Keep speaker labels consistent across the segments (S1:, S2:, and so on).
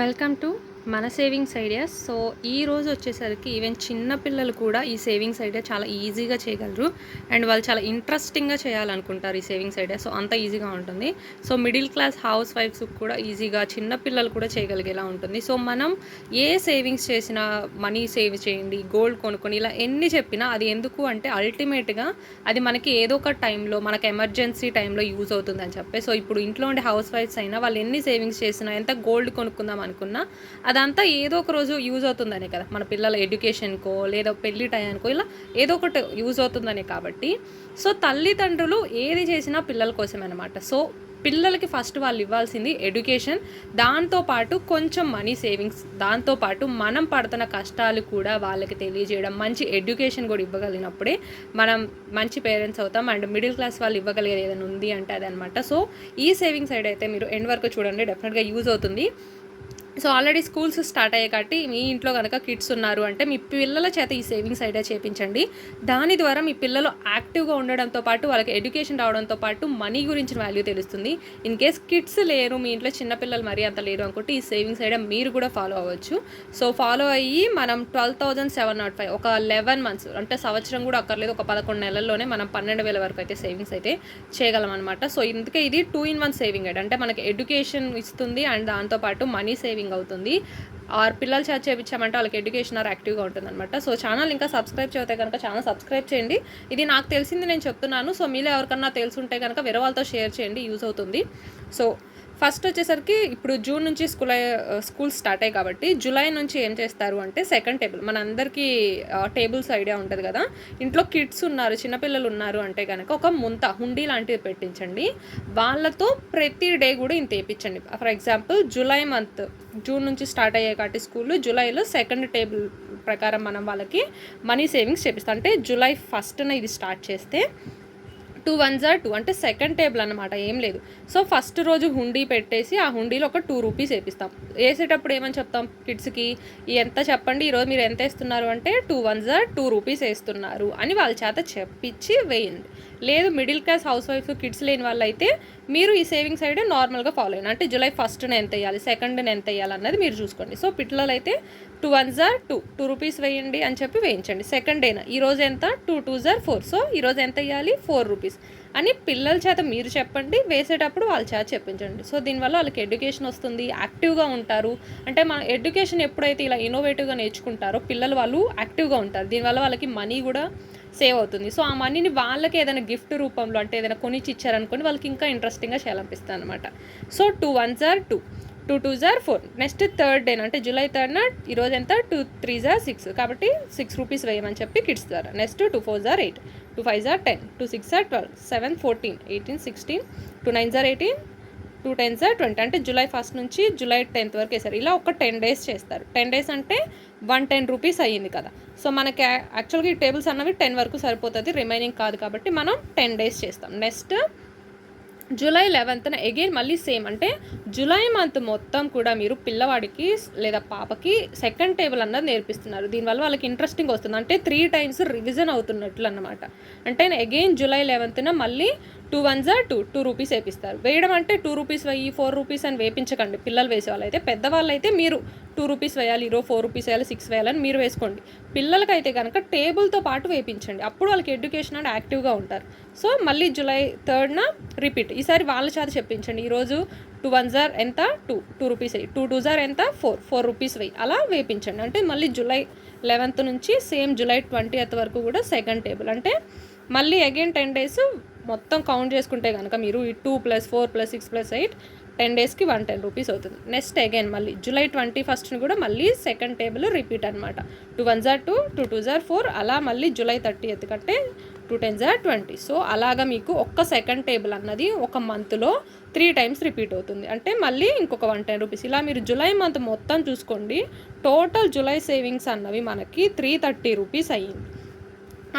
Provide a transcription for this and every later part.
S1: Welcome to మన savings ideas. So ఈ రోజు వచ్చేసరికి ఈవెన్ చిన్న పిల్లలు కూడా ఈ సేవింగ్స్ ఐడియా చాలా ఈజీగా చేయగలరు. అండ్ వాళ్ళు చాలా ఇంట్రెస్టింగ్గా చేయాలనుకుంటారు ఈ సేవింగ్స్ ఐడియా. సో అంత ఈజీగా ఉంటుంది. సో మిడిల్ క్లాస్ హౌస్ వైఫ్స్ కూడా ఈజీగా చిన్న పిల్లలు కూడా చేయగలిగేలా ఉంటుంది. సో మనం ఏ సేవింగ్స్ చేసినా మనీ సేవ్ చేయండి, గోల్డ్ కొనుక్కొని ఇలా ఎన్ని చెప్పినా అది ఎందుకు అంటే అల్టిమేట్గా అది మనకి ఏదో ఒక టైంలో మనకు ఎమర్జెన్సీ టైంలో యూజ్ అవుతుందని చెప్పి. సో ఇప్పుడు ఇంట్లో ఉండే హౌస్ వైఫ్స్ అయినా వాళ్ళు ఎన్ని సేవింగ్స్ చేసినా ఎంత గోల్డ్ కొనుక్కుందాం అనుకున్నా అదంతా ఏదో ఒక రోజు యూజ్ అవుతుందనే కదా, మన పిల్లల ఎడ్యుకేషన్కో లేదా పెళ్లి టయానికో ఇలా ఏదో ఒకటి యూజ్ అవుతుందనే కాబట్టి. సో తల్లిదండ్రులు ఏది చేసినా పిల్లల కోసమే అనమాట. సో పిల్లలకి ఫస్ట్ వాళ్ళు ఇవ్వాల్సింది ఎడ్యుకేషన్, దాంతోపాటు కొంచెం మనీ సేవింగ్స్, దాంతోపాటు మనం పడుతున్న కష్టాలు కూడా వాళ్ళకి తెలియజేయడం, మంచి ఎడ్యుకేషన్ కూడా ఇవ్వగలిగినప్పుడే మనం మంచి పేరెంట్స్ అవుతాం. అండ్ మిడిల్ క్లాస్ వాళ్ళు ఇవ్వగలిగేది ఏదైనా ఉంది అంటే అదనమాట. సో ఈ సేవింగ్ సైడ్ అయితే మీరు ఎండ్ వరకు చూడండి, డెఫినెట్గా యూజ్ అవుతుంది. సో ఆల్రెడీ స్కూల్స్ స్టార్ట్ అయ్యాయి కాబట్టి మీ ఇంట్లో కనుక కిడ్స్ ఉన్నారు అంటే మీ పిల్లల చేత ఈ సేవింగ్స్ ఐడియా చేయించండి. దాని ద్వారా మీ పిల్లలు యాక్టివ్గా ఉండడంతో పాటు వాళ్ళకి ఎడ్యుకేషన్ రావడంతో పాటు మనీ గురించిన వాల్యూ తెలుస్తుంది. ఇన్ కేస్ కిడ్స్ లేరు, మీ ఇంట్లో చిన్నపిల్లలు మరీ అంత లేరు అనుకుంటే ఈ సేవింగ్స్ ఐడియా మీరు కూడా ఫాలో అవ్వచ్చు. సో ఫాలో అయ్యి మనం 12,705 ఒక 11 months అంటే సంవత్సరం కూడా అక్కర్లేదు, ఒక 11 నెలల్లోనే మనం 12,000 వరకు అయితే సేవింగ్స్ అయితే చేయగలం అనమాట. సో ఇందుకే ఇది 2-in-1 సేవింగ్ ఐడియా. అంటే మనకి ఎడ్యుకేషన్ ఇస్తుంది అండ్ దాంతోపాటు మనీ సేవింగ్ అవుతుంది. ఆర్ పిల్లలు చేత చేయించామంటే వాళ్ళకి ఎడ్యుకేషన్ ఆర్ యాక్టివ్గా ఉంటుంది అనమాట. సో ఛానల్ ఇంకా సబ్స్క్రైబ్ చేస్తే కనుక ఛానల్ సబ్స్క్రైబ్ చేయండి. ఇది నాకు తెలిసింది నేను చెప్తున్నాను. సో మీలో ఎవరికన్నా తెలుసుంటే కనుక వేరే వాళ్ళతో షేర్ చేయండి, యూజ్ అవుతుంది. సో ఫస్ట్ వచ్చేసరికి ఇప్పుడు జూన్ నుంచి స్కూల్ స్టార్ట్ అయ్యాయి కాబట్టి జూలై నుంచి ఏం చేస్తారు అంటే సెకండ్ టేబుల్, మన అందరికీ టేబుల్స్ ఐడియా ఉంటుంది కదా. ఇంట్లో కిడ్స్ ఉన్నారు, చిన్నపిల్లలు ఉన్నారు అంటే కనుక ఒక హుండీ లాంటివి పెట్టించండి. వాళ్ళతో ప్రతి డే కూడా ఇంత వేయించండి. ఫర్ ఎగ్జాంపుల్ జూన్ నుంచి స్టార్ట్ అయ్యాయి కాబట్టి స్కూల్ జూలైలో సెకండ్ టేబుల్ ప్రకారం మనం వాళ్ళకి మనీ సేవింగ్స్ చేపిస్తాం. అంటే జూలై 1st ఇది స్టార్ట్ చేస్తే 2 1s are 2 అంటే సెకండ్ టేబుల్ అనమాట, ఏం లేదు. సో ఫస్ట్ రోజు హుండీ పెట్టేసి ఆ హుండీలో ఒక 2 రూపీస్ వేపిస్తాం. వేసేటప్పుడు ఏమని చెప్తాం కిడ్స్కి, ఎంత చెప్పండి ఈరోజు మీరు ఎంత వేస్తున్నారు అంటే 2 1s are 2 రూపీస్ వేస్తున్నారు అని వాళ్ళ చేత చెప్పించి వేయండి. లేదు middle class house wife kids లేని వాళ్ళు అయితే మీరు ఈ సేవింగ్స్ ఐడియా నార్మల్గా ఫాలో అయ్యండి. అంటే జూలై 1st ఎంత వేయాలి, 2nd ఎంత వేయాలి అన్నది మీరు చూసుకోండి. సో పిల్లలు అయితే 2 1s are 2 రూపీస్ వేయండి అని చెప్పి వేయించండి. సెకండ్ డేనా ఈరోజు ఎంత 2 2s are 4, సో ఈరోజు ఎంత వేయాలి 4 రూపీస్ అని పిల్లల చేత మీరు చెప్పండి, వేసేటప్పుడు వాళ్ళ చేత చెప్పించండి. సో దీనివల్ల వాళ్ళకి ఎడ్యుకేషన్ వస్తుంది, యాక్టివ్గా ఉంటారు. అంటే మన ఎడ్యుకేషన్ ఎప్పుడైతే ఇలా ఇన్నోవేటివ్గా నేర్చుకుంటారో పిల్లలు వాళ్ళు యాక్టివ్గా ఉంటారు. దీనివల్ల వాళ్ళకి మనీ కూడా సేవ్ అవుతుంది. సో ఆ మనీని వాళ్ళకి ఏదైనా గిఫ్ట్ రూపంలో అంటే ఏదైనా కొనిచ్చి ఇచ్చారనుకోండి, వాళ్ళకి ఇంకా ఇంట్రెస్టింగ్గా చేయాలనిపిస్తుంది అనమాట. So 2 1s are 2, 2 2s are 4. Next third day అంటే జూలై 3rd ఈరోజు ఎంత 2 3s are 6 కాబట్టి 6 రూపీస్ వేయమని చెప్పి కిడ్స్ ద్వారా. Next 2 4s are 8, 2 5s are 10, 2 6s are 12, 7 14, 18 16, 2 9s are 18, 2 10s are 20. అంటే జూలై 1st నుంచి జూలై 10th వరకు వేస్తారు. ఇలా ఒక 10 days చేస్తారు. 10 days అంటే 110 రూపీస్ అయ్యింది కదా. సో మనకి యాక్చువల్గా ఈ టేబుల్స్ అన్నవి 10 వరకు సరిపోతుంది, రిమైనింగ్ కాదు కాబట్టి మనం 10 days చేస్తాం. నెక్స్ట్ జూలై 11th అగైన్ మళ్ళీ సేమ్. అంటే జూలై మంత్ మొత్తం కూడా మీరు పిల్లవాడికి లేదా పాపకి సెకండ్ టేబుల్ అన్నది నేర్పిస్తున్నారు. దీనివల్ల వాళ్ళకి ఇంట్రెస్టింగ్ వస్తుంది. అంటే 3 times రివిజన్ అవుతున్నట్లు అన్నమాట. అంటే అగైన్ జూలై 11th మళ్ళీ 2 1s are 2 రూపీస్ వేపిస్తారు. వేయడం అంటే 2 రూపీస్ వెయ్యి 4 రూపీస్ అని వేయించకండి. పిల్లలు వేసేవాళ్ళు అయితే, పెద్దవాళ్ళు అయితే మీరు 2 రూపీస్ వేయాలి, 4 రూపీస్ వేయాలి, 6 వేయాలని మీరు వేసుకోండి. పిల్లలకైతే కనుక టేబుల్తో పాటు వేయించండి, అప్పుడు వాళ్ళకి ఎడ్యుకేషన్ అండ్ యాక్టివ్గా ఉంటారు. సో మళ్ళీ జూలై 3rd రిపీట్, ఈసారి వాళ్ళ చేత చెప్పించండి. ఈరోజు 2 1s are ఎంత 2 రూపీస్ వేయి, 2 2s are ఎంత 4 రూపీస్ వేయి, అలా వేయించండి. అంటే మళ్ళీ జూలై 11th నుంచి సేమ్ జూలై 20th వరకు కూడా సెకండ్ టేబుల్. అంటే మళ్ళీ అగైన్ 10 days మొత్తం కౌంట్ చేసుకుంటే కనుక మీరు ఈ 2 + 4 + 6 + 8 10 daysకి 110 రూపీస్ అవుతుంది. నెక్స్ట్ అగైన్ మళ్ళీ జూలై 21st కూడా మళ్ళీ సెకండ్ టేబుల్ రిపీట్ అనమాట. 2 1s are 2, 2 2s are 4, అలా మళ్ళీ జూలై 30th కంటే 2 10s are 20. సో అలాగా మీకు ఒక్క సెకండ్ టేబుల్ అన్నది ఒక మంత్లో 3 times రిపీట్ అవుతుంది. అంటే మళ్ళీ ఇంకొక 110 రూపీస్. ఇలా మీరు జూలై మంత్ మొత్తం చూసుకోండి, టోటల్ జూలై సేవింగ్స్ అన్నవి మనకి 330 రూపీస్ అయ్యింది.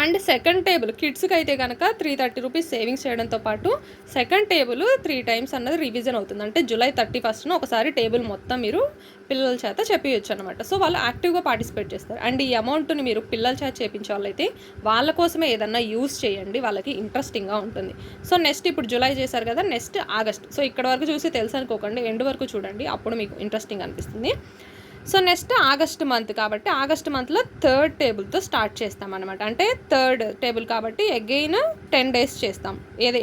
S1: అండ్ సెకండ్ టేబుల్ కిడ్స్కి అయితే కనుక 330 రూపీస్ సేవింగ్స్ చేయడంతో పాటు సెకండ్ టేబుల్ 3 టైమ్స్ అన్నది రివిజన్ అవుతుంది. అంటే జూలై 31st ఒకసారి టేబుల్ మొత్తం మీరు పిల్లల చేత చెప్పియచ్చు అనమాట. సో వాళ్ళు యాక్టివ్గా పార్టిసిపేట్ చేస్తారు. అండ్ ఈ అమౌంట్ని మీరు పిల్లల చేత చేపించే వాళ్ళైతే వాళ్ళ కోసమే ఏదన్నా యూస్ చేయండి, వాళ్ళకి ఇంట్రెస్టింగ్గా ఉంటుంది. సో నెక్స్ట్ ఇప్పుడు జూలై చేశారు కదా, నెక్స్ట్ ఆగస్ట్. సో ఇక్కడ వరకు చూసి తెలుసు అనుకోకండి, ఎండ్ వరకు చూడండి, అప్పుడు మీకు ఇంట్రెస్టింగ్ అనిపిస్తుంది. సో నెక్స్ట్ ఆగస్ట్ మంత్ కాబట్టి ఆగస్ట్ మంత్లో థర్డ్ టేబుల్తో స్టార్ట్ చేస్తాం అనమాట. అంటే థర్డ్ టేబుల్ కాబట్టి అగైన్ 10 days చేస్తాం.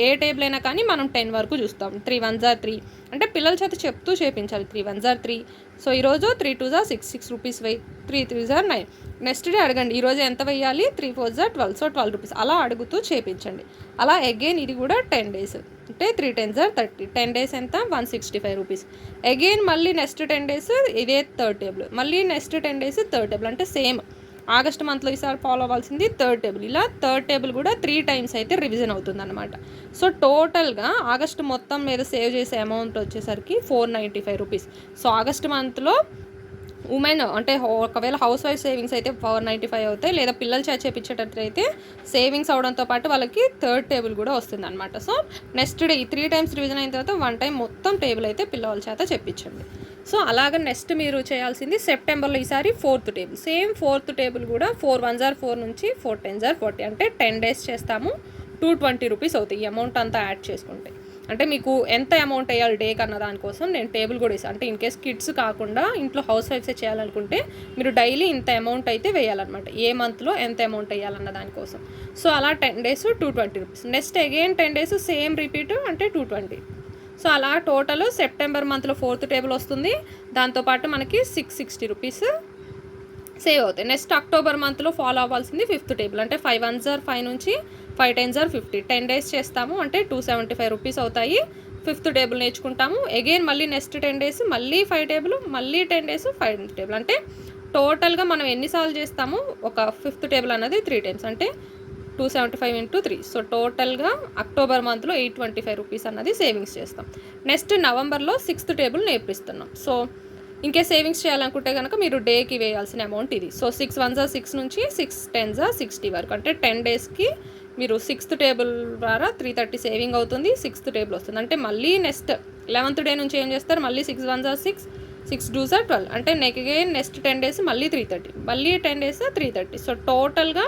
S1: ఏ టేబుల్ అయినా కానీ మనం 10 వరకు చూస్తాం. 3 1s are 3 అంటే పిల్లల చేత చెప్తూ చేపించాలి. 3 1s are 3. సో ఈరోజు 3 2s are 6, 6 రూపీస్ వెయ్యి, 3 3s are 9. నెక్స్ట్ డే అడగండి ఈరోజు ఎంత వెయ్యాలి, 3 4s are 12, సో 12 రూపీస్ అలా అడుగుతూ చేపించండి. అలా అగైన్ ఇది కూడా 10 days అంటే 3 10s are 30, 10 days ఎంత 165 రూపీస్. అగైన్ మళ్ళీ నెక్స్ట్ 10 days ఇదే థర్డ్ టేబుల్, మళ్ళీ నెక్స్ట్ 10 days థర్డ్ టేబుల్. అంటే సేమ్ ఆగస్ట్ మంత్లో ఈసారి ఫాలో అవ్వాల్సింది థర్డ్ టేబుల్. ఇలా థర్డ్ టేబుల్ కూడా 3 times అయితే రివిజన్ అవుతుంది అనమాట. సో టోటల్గా ఆగస్ట్ మొత్తం మీద సేవ్ చేసే అమౌంట్ వచ్చేసరికి 495 రూపీస్. సో ఆగస్ట్ మంత్లో ఉమెన్ అంటే ఒకవేళ హౌస్ వైఫ్ సేవింగ్స్ అయితే 495 అవుతాయి, లేదా పిల్లలు చేపించేటట్లయితే సేవింగ్స్ అవడంతో పాటు వాళ్ళకి థర్డ్ టేబుల్ కూడా వస్తుంది అనమాట. సో నెక్స్ట్ డే ఈ 3 times రివిజన్ అయిన తర్వాత 1 time మొత్తం టేబుల్ అయితే పిల్లల చేత చెప్పించండి. సో అలాగే నెక్స్ట్ మీరు చేయాల్సింది సెప్టెంబర్లో ఈసారి fourth table. Same fourth table కూడా 4 1s are 4 నుంచి 4 10s are 40 అంటే 10 days చేస్తాము. 220 రూపీస్ అవుతాయి ఈ అమౌంట్ అంతా యాడ్ చేసుకుంటే. అంటే మీకు ఎంత అమౌంట్ వేయాలి డే కన్నా దానికోసం నేను టేబుల్ కూడా ఇస్తాను. అంటే ఇన్ కేస్ కిడ్స్ కాకుండా ఇంట్లో హౌస్ వైఫ్సే చేయాలనుకుంటే మీరు డైలీ ఇంత అమౌంట్ అయితే వేయాలన్నమాట, ఏ మంత్లో ఎంత అమౌంట్ వేయాలన్న దానికోసం. సో అలా 10 days 220 rupees. Next again 10 days same repeat అంటే 220. సో అలా టోటల్ సెప్టెంబర్ మంత్లో ఫోర్త్ టేబుల్ వస్తుంది, దాంతోపాటు మనకి 660 రూపీస్ సేవ్ అవుతాయి. నెక్స్ట్ అక్టోబర్ మంత్లో ఫాలో అవ్వాల్సింది ఫిఫ్త్ టేబుల్. అంటే 5 1s are 5 నుంచి 5 10s are 50, 10 days చేస్తాము. అంటే 275 రూపీస్ అవుతాయి. ఫిఫ్త్ టేబుల్ నేర్చుకుంటాము. అగైన్ మళ్ళీ నెక్స్ట్ 10 days మళ్ళీ 5 టేబుల్, మళ్ళీ 10 days 5 టేబుల్. అంటే టోటల్గా మనం ఎన్నిసార్లు చేస్తాము, ఒక ఫిఫ్త్ టేబుల్ అనేది 3 times అంటే 275 into 3. సో టోటల్గా అక్టోబర్ మంత్లో 825 రూపీస్ అన్నది సేవింగ్స్ చేస్తాం. నెక్స్ట్ నవంబర్లో 6th టేబుల్ నేర్పిస్తున్నాం. సో ఇంకే సేవింగ్స్ చేయాలనుకుంటే కనుక మీరు డేకి వేయాల్సిన అమౌంట్ ఇది. సో 6 1s are 6 నుంచి 6 10s are 60 వరకు అంటే 10 daysకి మీరు 6th టేబుల్ ద్వారా 330 సేవింగ్ అవుతుంది. 6th టేబుల్ వస్తుంది. అంటే మళ్ళీ నెక్స్ట్ 11th డే నుంచి ఏం చేస్తారు, మళ్ళీ 6 1s are 6, 6 2s are 12 అంటే నెక్స్ట్ 10 days మళ్ళీ 330, మళ్ళీ 10 days 330. సో టోటల్గా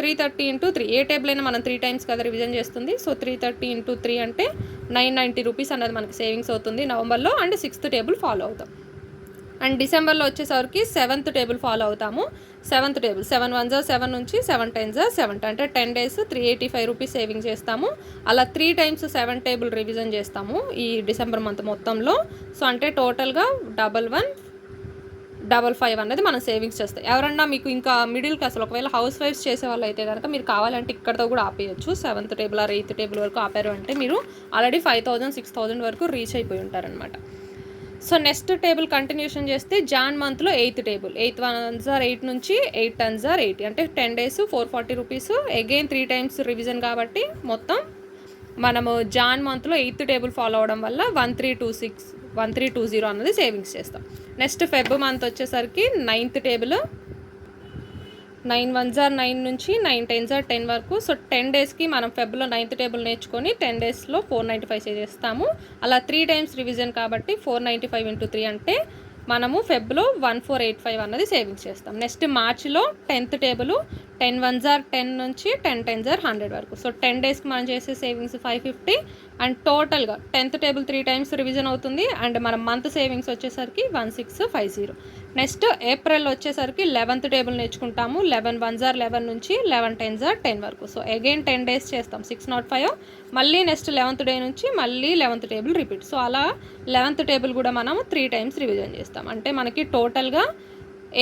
S1: 330 into 3, ఏ టేబుల్ అయినా మనం 3 times కదా రివిజన్ చేస్తుంది. సో 330 into 3 అంటే 990 రూపీస్ అన్నది మనకి సేవింగ్స్ అవుతుంది నవంబర్లో. అండ్ 6th టేబుల్ ఫాలో అవుతాం. అండ్ డిసెంబర్లో వచ్చేసరికి 7th టేబుల్ ఫాలో అవుతాము. 7th టేబుల్ 7 1s are 7 నుంచి 7 10s are 70 అంటే 10 days 385 రూపీస్ సేవింగ్ చేస్తాము. అలా 3 times 7 టేబుల్ రివిజన్ చేస్తాము ఈ డిసెంబర్ మంత్ మొత్తంలో. సో అంటే టోటల్గా 1155 అనేది మనం సేవింగ్స్ చేస్తాం. ఎవరన్నా మీకు ఇంకా మిడిల్ క్లాస్ ఒకవేళ హౌస్ వైఫ్స్ చేసే వాళ్ళు అయితే కనుక మీరు కావాలంటే ఇక్కడతో కూడా ఆపేయచ్చు. 7th table or 8th table వరకు ఆపారు అంటే మీరు ఆల్రెడీ 5000 6000 వరకు రీచ్ అయిపోయి ఉంటారనమాట. సో నెక్స్ట్ టేబుల్ కంటిన్యూషన్ చేస్తే జాన్ మంత్లో 8th టేబుల్ 8 1s are 8 నుంచి 8 10s are 80 అంటే 10 days 440 rupees. Again 3 times revision కాబట్టి మొత్తం మనము జాన్ మంత్లో 8th టేబుల్ ఫాలో అవడం వల్ల 1320 అన్నది సేవింగ్స్ చేస్తాం. నెక్స్ట్ ఫెబ్ మంత్ వచ్చేసరికి 9th టేబుల్ 9 1s are 9 నుంచి 9 10s are 10 వరకు. సో 10 daysకి మనం ఫెబ్లో 9th టేబుల్ నేర్చుకొని 10 daysలో 495 చేస్తాము. అలా 3 times రివిజన్ కాబట్టి 495 into 3 అంటే మనము ఫెబ్లో 1485 అన్నది సేవింగ్స్ చేస్తాం. నెక్స్ట్ మార్చిలో 10th టేబుల్ 10 1s are 10 నుంచి 10 10s are 100 వరకు. సో 10 daysకి మనం చేసే సేవింగ్స్ 550 అండ్ టోటల్గా 10th టేబుల్ 3 times రివిజన్ అవుతుంది. అండ్ మనం మంత్ సేవింగ్స్ వచ్చేసరికి 1650. నెక్స్ట్ ఏప్రిల్ వచ్చేసరికి 11th టేబుల్ నేర్చుకుంటాము. 11 1s are 11 నుంచి 11 10s are 10 వరకు. సో అగైన్ 10 days చేస్తాం 605. మళ్ళీ నెక్స్ట్ 11th డే నుంచి మళ్ళీ 11th టేబుల్ రిపీట్. సో అలా 11th టేబుల్ కూడా మనం 3 times రివిజన్ చేస్తాం. అంటే మనకి టోటల్గా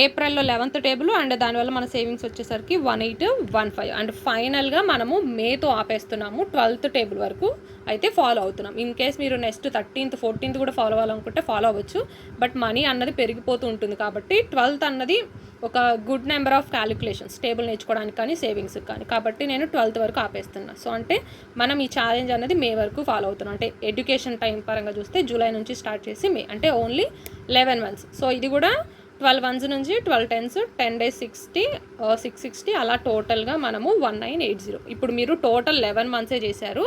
S1: ఏప్రిల్లో 11th టేబుల్ అండ్ దానివల్ల మన సేవింగ్స్ వచ్చేసరికి 1815. అండ్ ఫైనల్గా మనము మేతో ఆపేస్తున్నాము. 12th టేబుల్ వరకు అయితే ఫాలో అవుతున్నాం. ఇన్ కేస్ మీరు నెక్స్ట్ 13th 14th కూడా ఫాలో అవ్వాలనుకుంటే ఫాలో అవ్వచ్చు. బట్ మనీ అన్నది పెరిగిపోతూ ఉంటుంది కాబట్టి 12th అన్నది ఒక good number of calculations table నేర్చుకోవడానికి కానీ సేవింగ్స్కి కానీ. కాబట్టి నేను 12th వరకు ఆపేస్తున్నా. సో అంటే మనం ఈ ఛాలెంజ్ అనేది మే వరకు ఫాలో అవుతున్నాం. అంటే ఎడ్యుకేషన్ టైం పరంగా చూస్తే జూలై నుంచి స్టార్ట్ చేసి మే అంటే ఓన్లీ 11 months. సో ఇది కూడా 12 వన్స్ నుంచి 12 టెన్స్, 10 డేస్ 60, 660 అలా టోటల్గా మనము 1980. ఇప్పుడు మీరు టోటల్ 11 మంత్సే చేశారు.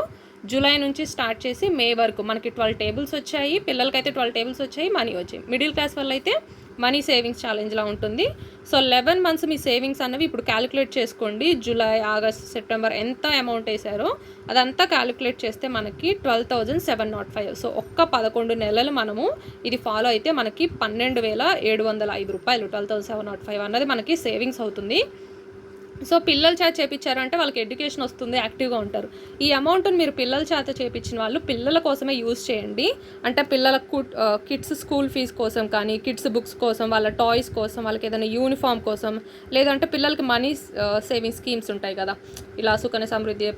S1: జూలై నుంచి స్టార్ట్ చేసి మే వరకు మనకి 12 టేబుల్స్ వచ్చాయి. పిల్లలకైతే 12 టేబుల్స్ వచ్చాయి, మనీ వచ్చాయి. మిడిల్ క్లాస్ వల్ల అయితే మనీ సేవింగ్స్ ఛాలెంజ్లా ఉంటుంది. సో 11 మంత్స్ మీ సేవింగ్స్ అన్నవి ఇప్పుడు క్యాలిక్యులేట్ చేసుకోండి. జూలై, ఆగస్ట్, సెప్టెంబర్ ఎంత అమౌంట్ వేసారో అదంతా క్యాలిక్యులేట్ చేస్తే మనకి 12,705. సో ఒక్క 11 నెలలు మనము ఇది ఫాలో అయితే మనకి 12,705 రూపాయలు, 12,705 అన్నది మనకి సేవింగ్స్ అవుతుంది. సో పిల్లల చేత చేయించారంటే వాళ్ళకి ఎడ్యుకేషన్ వస్తుంది, యాక్టివ్గా ఉంటారు. ఈ అమౌంట్ని మీరు పిల్లల చేత చేయించిన వాళ్ళు పిల్లల కోసమే యూజ్ చేయండి. అంటే పిల్లల కిడ్స్ స్కూల్ ఫీజు కోసం కానీ, కిడ్స్ బుక్స్ కోసం, వాళ్ళ టాయ్స్ కోసం, వాళ్ళకి ఏదైనా యూనిఫామ్ కోసం, లేదంటే పిల్లలకి మనీ సేవింగ్ స్కీమ్స్ ఉంటాయి కదా, ఇలా సుకన్య సమృద్ధి,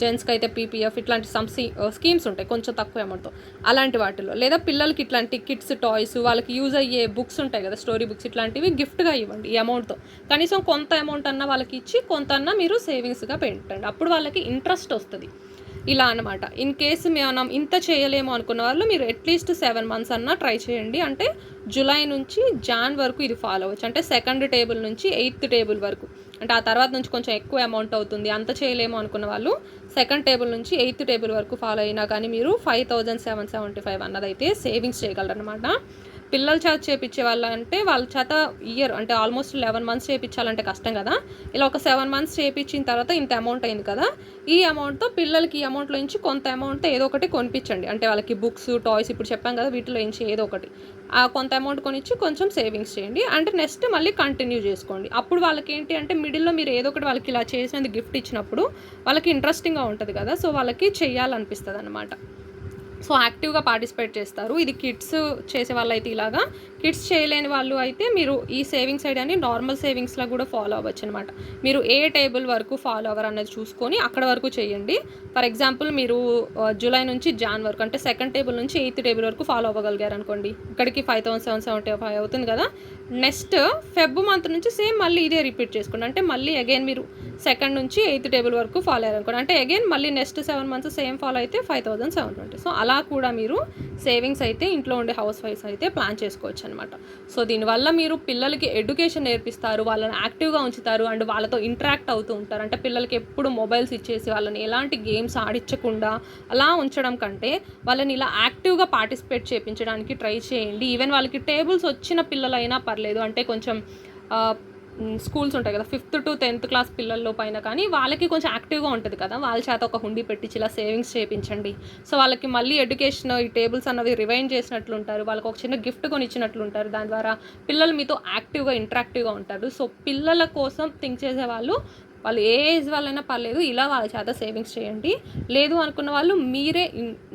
S1: జెంట్స్కి అయితే పీపీఎఫ్, ఇట్లాంటి సమ్ స్కీమ్స్ ఉంటాయి కొంచెం తక్కువ అమౌంట్తో. అలాంటి వాటిలో లేదా పిల్లలకి ఇట్లాంటి కిడ్స్ టాయ్స్, వాళ్ళకి యూజ్ అయ్యే బుక్స్ ఉంటాయి కదా, స్టోరీ బుక్స్, ఇట్లాంటివి గిఫ్ట్గా ఇవ్వండి. ఈ అమౌంట్తో కనీసం కొంత అమౌంట్ అన్న వాళ్ళకి ఇచ్చి కొంత అన్న మీరు సేవింగ్స్గా పెట్టండి. అప్పుడు వాళ్ళకి ఇంట్రెస్ట్ వస్తుంది. ఇలా అనమాట. ఇన్ కేసు మనం ఇంత చేయలేము అనుకున్న వాళ్ళు మీరు అట్లీస్ట్ 7 మంత్స్ అన్నా ట్రై చేయండి. అంటే జూలై నుంచి జాన్ వరకు ఇది ఫాలో అవ్వచ్చు. అంటే 2nd టేబుల్ నుంచి 8th టేబుల్ వరకు. అంటే ఆ తర్వాత నుంచి కొంచెం ఎక్కువ అమౌంట్ అవుతుంది, అంత చేయలేము అనుకున్న వాళ్ళు 2nd టేబుల్ నుంచి 8th టేబుల్ వరకు ఫాలో అయినా కానీ మీరు 5,775 అన్నదైతే సేవింగ్స్ చేయగలరనమాట. పిల్లల చేత చేయించే వాళ్ళంటే వాళ్ళ చేత ఇయర్ అంటే ఆల్మోస్ట్ 11 మంత్స్ చేయించాలంటే కష్టం కదా. ఇలా ఒక 7 మంత్స్ చేయించిన తర్వాత ఇంత అమౌంట్ అయింది కదా, ఈ అమౌంట్తో పిల్లలకి ఈ అమౌంట్లో నుంచి కొంత అమౌంట్తో ఏదో ఒకటి కొనిపించండి. అంటే వాళ్ళకి బుక్స్, టాయ్స్ ఇప్పుడు చెప్పాం కదా, వీటిలో నుంచి ఏదో ఒకటి ఆ కొంత అమౌంట్ కొనిచ్చి కొంచెం సేవింగ్స్ చేయండి. అంటే నెక్స్ట్ మళ్ళీ కంటిన్యూ చేసుకోండి. అప్పుడు వాళ్ళకి ఏంటి అంటే మిడిల్లో మీరు ఏదో ఒకటి వాళ్ళకి ఇలా చేసినందుకు గిఫ్ట్ ఇచ్చినప్పుడు వాళ్ళకి ఇంట్రెస్టింగ్గా ఉంటుంది కదా, సో వాళ్ళకి చేయాలనిపిస్తుంది అనమాట. సో యాక్టివ్గా పార్టిసిపేట్ చేస్తారు. ఇది కిడ్స్ చేసే వాళ్ళు అయితే ఇలాగా, కిడ్స్ చేయలేని వాళ్ళు అయితే మీరు ఈ సేవింగ్స్ ఐడియాని నార్మల్ సేవింగ్స్లో కూడా ఫాలో అవ్వచ్చు అనమాట. మీరు ఏ టేబుల్ వరకు ఫాలో అవ్వరు అన్నది చూసుకొని అక్కడ వరకు చేయండి. ఫర్ ఎగ్జాంపుల్ మీరు జూలై నుంచి జాన్ వరకు అంటే 2nd టేబుల్ నుంచి 8th టేబుల్ వరకు ఫాలో అవ్వగలిగారు అనుకోండి, ఇక్కడికి 5,775 అవుతుంది కదా. నెక్స్ట్ ఫెబ్ మంత్ నుంచి సేమ్ మళ్ళీ ఇదే రిపీట్ చేసుకోండి. అంటే మళ్ళీ అగైన్ మీరు 2nd నుంచి 8th టేబుల్ వరకు ఫాలో అయ్యారు అనుకోండి, అంటే అగైన్ మళ్ళీ నెక్స్ట్ 7 మంత్స్ సేమ్ ఫాలో అయితే 5,720. సో అలా కూడా మీరు సేవింగ్స్ అయితే ఇంట్లో ఉండే హౌస్ వైఫ్స్ అయితే ప్లాన్ చేసుకోవచ్చు అనమాట. సో దీనివల్ల మీరు పిల్లలకి ఎడ్యుకేషన్ నేర్పిస్తారు, వాళ్ళని యాక్టివ్గా ఉంచుతారు, అండ్ వాళ్ళతో ఇంటరాక్ట్ అవుతూ ఉంటారు. అంటే పిల్లలకి ఎప్పుడు మొబైల్స్ ఇచ్చేసి వాళ్ళని ఎలాంటి గేమ్స్ ఆడించకుండా అలా ఉంచడం కంటే వాళ్ళని ఇలా యాక్టివ్గా పార్టిసిపేట్ చేయించడానికి ట్రై చేయండి. ఈవెన్ వాళ్ళకి టేబుల్స్ వచ్చిన పిల్లలైనా పర్లేదు, అంటే కొంచెం స్కూల్స్ ఉంటాయి కదా 5th to 10th క్లాస్ పిల్లల్లో పైన, కానీ వాళ్ళకి కొంచెం యాక్టివ్గా ఉంటుంది కదా, వాళ్ళ చేత ఒక హుండీ పెట్టించి ఇలా సేవింగ్స్ చేయించండి. సో వాళ్ళకి మళ్ళీ ఎడ్యుకేషన్ ఈ టేబుల్స్ అన్నవి రివైండ్ చేసినట్లు ఉంటారు, వాళ్ళకి ఒక చిన్న గిఫ్ట్ కొని ఇచ్చినట్లు ఉంటారు. దాని ద్వారా పిల్లలు మీతో యాక్టివ్గా ఇంటరాక్టివ్గా ఉంటారు. సో పిల్లల కోసం థింక్ చేసే వాళ్ళు ఏ ఏజ్ వాళ్ళైనా పర్లేదు, ఇలా వాళ్ళ చేత సేవింగ్స్ చేయండి. లేదు అనుకున్న వాళ్ళు మీరే,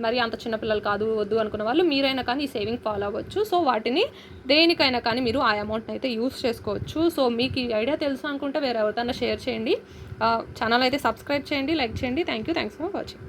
S1: మరి అంత చిన్నపిల్లలు కాదు వద్దు అనుకున్న వాళ్ళు మీరైనా కానీ ఈ సేవింగ్ ఫాలో అవ్వచ్చు. సో వాటిని దేనికైనా కానీ మీరు ఆ అమౌంట్ని అయితే యూస్ చేసుకోవచ్చు. సో మీకు ఈ ఐడియా తెలుసు అనుకుంటే వేరే ఎవరికైనా షేర్ చేయండి. ఛానల్ అయితే సబ్స్క్రైబ్ చేయండి, లైక్ చేయండి. Thanks for watching.